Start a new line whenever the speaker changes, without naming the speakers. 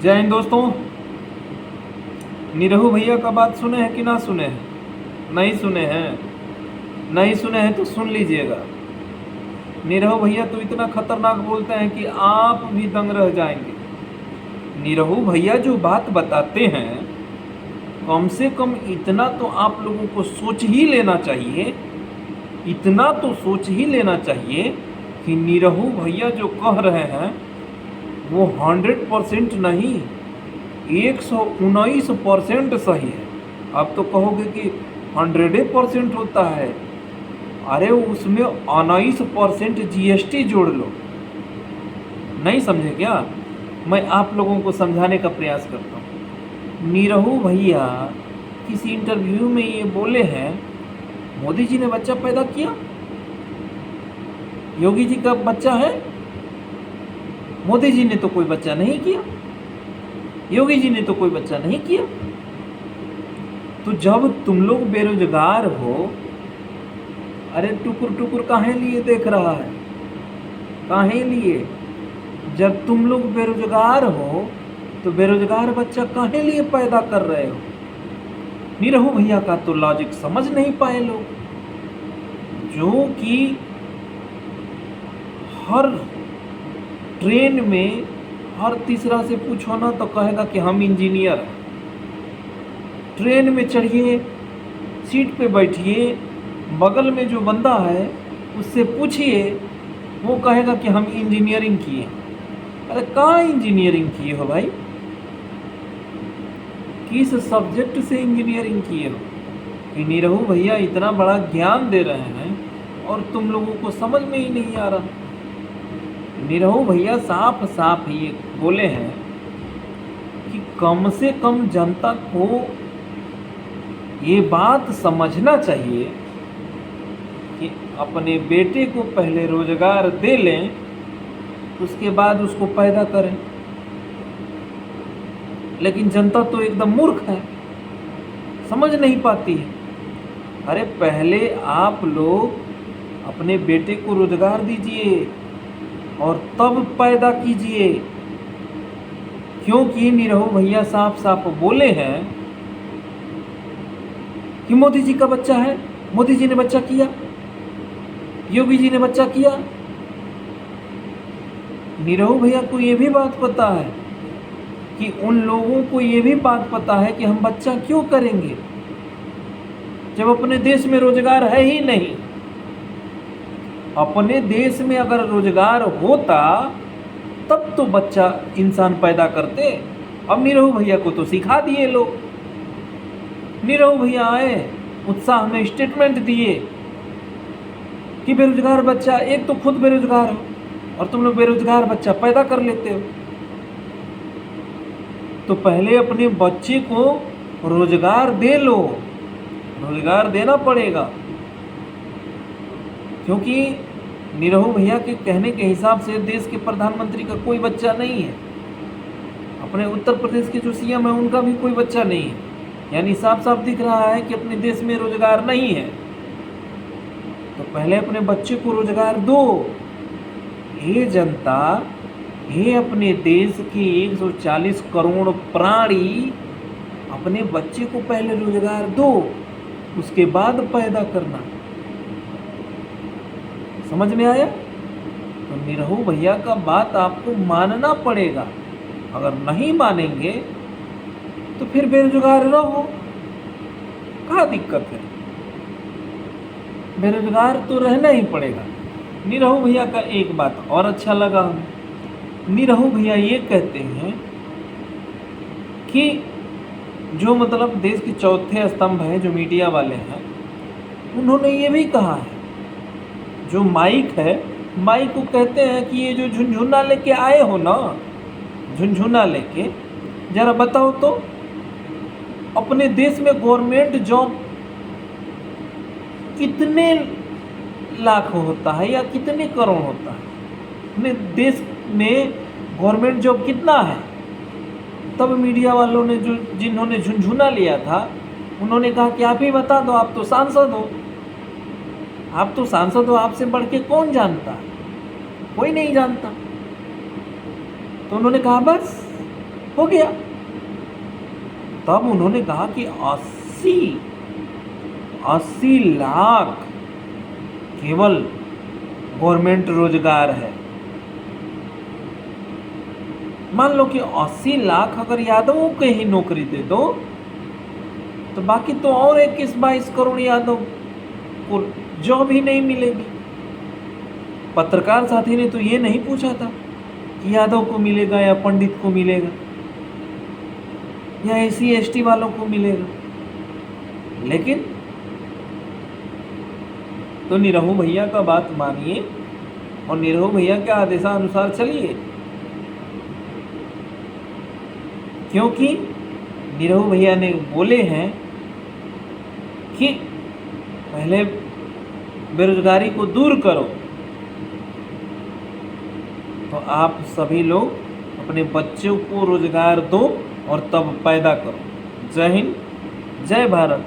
जय हिंद दोस्तों। निरहू भैया का बात सुने हैं कि ना सुने हैं? नहीं सुने हैं? नहीं सुने हैं तो सुन लीजिएगा। निरहू भैया तो इतना खतरनाक बोलते हैं कि आप भी दंग रह जाएंगे। निरहू भैया जो बात बताते हैं, कम से कम इतना तो आप लोगों को सोच ही लेना चाहिए, इतना तो सोच ही लेना चाहिए कि निरहू भैया जो कह रहे हैं वो 100% नहीं, 119% सही है। आप तो कहोगे कि 100% होता है, अरे उसमें 19% GST जोड़ लो। नहीं समझे क्या? मैं आप लोगों को समझाने का प्रयास करता हूँ। निरहू भैया किसी इंटरव्यू में ये बोले हैं, मोदी जी ने बच्चा पैदा किया, योगी जी का बच्चा है, मोदी जी ने तो कोई बच्चा नहीं किया, योगी जी ने तो कोई बच्चा नहीं किया। तो जब तुम लोग बेरोजगार हो, अरे टुकुर टुकुर काहे लिए देख रहा है, काहे लिए? जब तुम लोग बेरोजगार हो तो बेरोजगार बच्चा काहे लिए पैदा कर रहे हो? निरहू भैया का तो लॉजिक समझ नहीं पाए लोग, जो कि हर ट्रेन में हर तीसरा से पूछो ना तो कहेगा कि हम इंजीनियर हैं। ट्रेन में चढ़िए, सीट पे बैठिए, बगल में जो बंदा है उससे पूछिए, वो कहेगा कि हम इंजीनियरिंग किए। अरे कहाँ इंजीनियरिंग किए हो भाई? किस सब्जेक्ट से इंजीनियरिंग किए हो? कि निरहू भैया इतना बड़ा ज्ञान दे रहे हैं और तुम लोगों को समझ में ही नहीं आ रहा। निरहू भैया साफ साफ ये बोले हैं कि कम से कम जनता को ये बात समझना चाहिए कि अपने बेटे को पहले रोजगार दे लें, उसके बाद उसको पैदा करें। लेकिन जनता तो एकदम मूर्ख है, समझ नहीं पाती है। अरे पहले आप लोग अपने बेटे को रोजगार दीजिए और तब पैदा कीजिए, क्योंकि निरहू भैया साफ साफ बोले हैं कि मोदी जी का बच्चा है, मोदी जी ने बच्चा किया, योगी जी ने बच्चा किया। निरहू भैया को ये भी बात पता है कि उन लोगों को ये भी बात पता है कि हम बच्चा क्यों करेंगे जब अपने देश में रोजगार है ही नहीं। अपने देश में अगर रोजगार होता तब तो बच्चा इंसान पैदा करते। अब निरहू भैया को तो सिखा दिए लोग। निरहू भैया आए, उत्साह में स्टेटमेंट दिए कि बेरोजगार बच्चा, एक तो खुद बेरोजगार हो और तुम लोग बेरोजगार बच्चा पैदा कर लेते हो। तो पहले अपने बच्चे को रोजगार दे लो, रोजगार देना पड़ेगा, क्योंकि निरहू भैया के कहने के हिसाब से देश के प्रधानमंत्री का कोई बच्चा नहीं है, अपने उत्तर प्रदेश के जो CM है उनका भी कोई बच्चा नहीं है। यानी साफ साफ दिख रहा है कि अपने देश में रोजगार नहीं है। तो पहले अपने बच्चे को रोजगार दो। हे जनता, हे अपने देश के 140 करोड़ प्राणी, अपने बच्चे को पहले रोजगार दो, उसके बाद पैदा करना। समझ में आया? तो निरहू भैया का बात आपको मानना पड़ेगा। अगर नहीं मानेंगे तो फिर बेरोजगार रहो, क्या दिक्कत है? बेरोजगार तो रहना ही पड़ेगा। निरहू भैया का एक बात और अच्छा लगा हमें। निरहू भैया ये कहते हैं कि जो मतलब देश के चौथे स्तंभ हैं, जो मीडिया वाले हैं, उन्होंने ये भी कहा है, जो माइक है, माइक को कहते हैं कि ये जो झुनझुना लेके आए हो ना, झुनझुना लेके जरा बताओ तो अपने देश में गवर्नमेंट जॉब कितने लाख होता है या कितने करोड़ होता है? अपने देश में गवर्नमेंट जॉब कितना है? तब मीडिया वालों ने, जो जिन्होंने झुनझुना लिया था, उन्होंने कहा कि आप ही बता दो, आप तो सांसद हो, आप तो सांसद हो, आपसे बढ़ के कौन जानता है? कोई नहीं जानता। तो उन्होंने कहा बस हो गया। तब उन्होंने कहा कि 80 लाख केवल गवर्नमेंट रोजगार है। मान लो कि 80 लाख अगर यादवों को ही नौकरी दे दो तो बाकी तो और 21-22 करोड़ यादव को जॉब ही नहीं मिलेगी। पत्रकार साथी ने तो ये नहीं पूछा था कि यादव को मिलेगा या पंडित को मिलेगा या SC ST वालों को मिलेगा, लेकिन तो निरहू भैया का बात मानिए और निरहू भैया के आदेशानुसार चलिए, क्योंकि निरहू भैया ने बोले हैं कि पहले बेरोजगारी को दूर करो, तो आप सभी लोग अपने बच्चों को रोजगार दो और तब पैदा करो। जय हिंद, जय भारत।